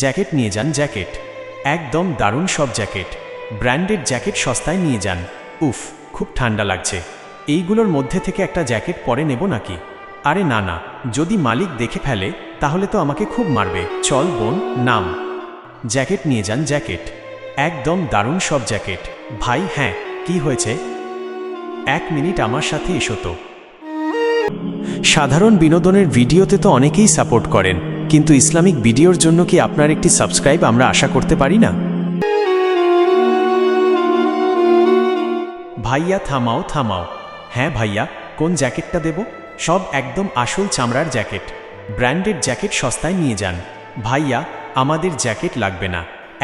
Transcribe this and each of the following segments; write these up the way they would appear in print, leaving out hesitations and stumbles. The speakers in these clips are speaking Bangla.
জ্যাকেট নিয়ে যান, জ্যাকেট একদম দারুণ সব জ্যাকেট, ব্র্যান্ডেড জ্যাকেট সস্তায় নিয়ে যান। উফ, খুব ঠান্ডা লাগছে, এইগুলোর মধ্যে থেকে একটা জ্যাকেট পরে নেব নাকি? আরে না না, যদি মালিক দেখে ফেলে তাহলে তো আমাকে খুব মারবে। চল বোন, নাম। জ্যাকেট নিয়ে যান, জ্যাকেট একদম দারুণ সব জ্যাকেট। ভাই হ্যাঁ, কি হয়েছে? 1 মিনিট আমার সাথে এসো তো। সাধারণ বিনোদনের ভিডিওতে তো অনেকেই সাপোর্ট করেন, কিন্তু ইসলামিক ভিডিওর জন্য কি আপনার একটি সাবস্ক্রাইব আমরা আশা করতে পারি না? ভাইয়া থামাও থামাও। হ্যাঁ ভাইয়া, কোন জ্যাকেটটা দেব? সব একদম আসল চামড়ার জ্যাকেট, ব্র্যান্ডেড জ্যাকেট সস্তায় নিয়ে যান। ভাইয়া, আমাদের জ্যাকেট লাগবে না,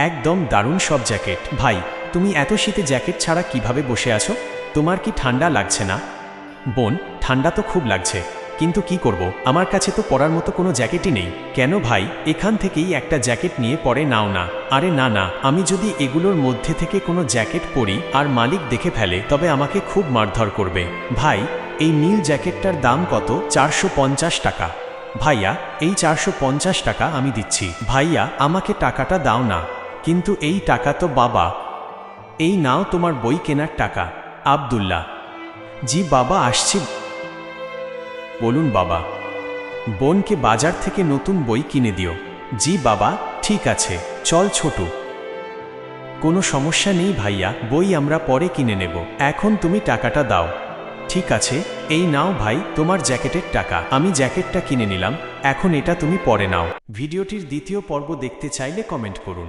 একদম দারুণ সব জ্যাকেট। ভাই, তুমি এত শীতে জ্যাকেট ছাড়া কিভাবে বসে আছো? তোমার কি ঠান্ডা লাগছে না? বোন, ঠান্ডা তো খুব লাগছে, কিন্তু কি করব, আমার কাছে তো পরার মতো কোনো জ্যাকেটই নেই। কেন ভাই, এখান থেকেই একটা জ্যাকেট নিয়ে পরে নাও না। আরে না না, আমি যদি এগুলোর মধ্যে থেকে কোনো জ্যাকেট পরি আর মালিক দেখে ফেলে তবে আমাকে খুব মারধর করবে। ভাই, এই নীল জ্যাকেটটার দাম কত? 450 টাকা। ভাইয়া, এই 450 টাকা আমি দিচ্ছি। ভাইয়া, আমাকে টাকাটা দাও না। কিন্তু এই টাকা তো বাবা। এই নাও তোমার বই কেনার টাকা। আব্দুল্লাহ: জি বাবা, আসছি। বলুন বাবা। বোনকে বাজার থেকে নতুন বই কিনে দিও। জি বাবা, ঠিক আছে। চল ছোটু। কোনো সমস্যা নেই ভাইয়া, বই আমরা পরে কিনে নেব, এখন তুমি টাকাটা দাও। ঠিক আছে, এই নাও ভাই তোমার জ্যাকেটের টাকা। আমি জ্যাকেটটা কিনে নিলাম, এখন এটা তুমি পরে নাও। ভিডিওটির দ্বিতীয় পর্ব দেখতে চাইলে কমেন্ট করুন।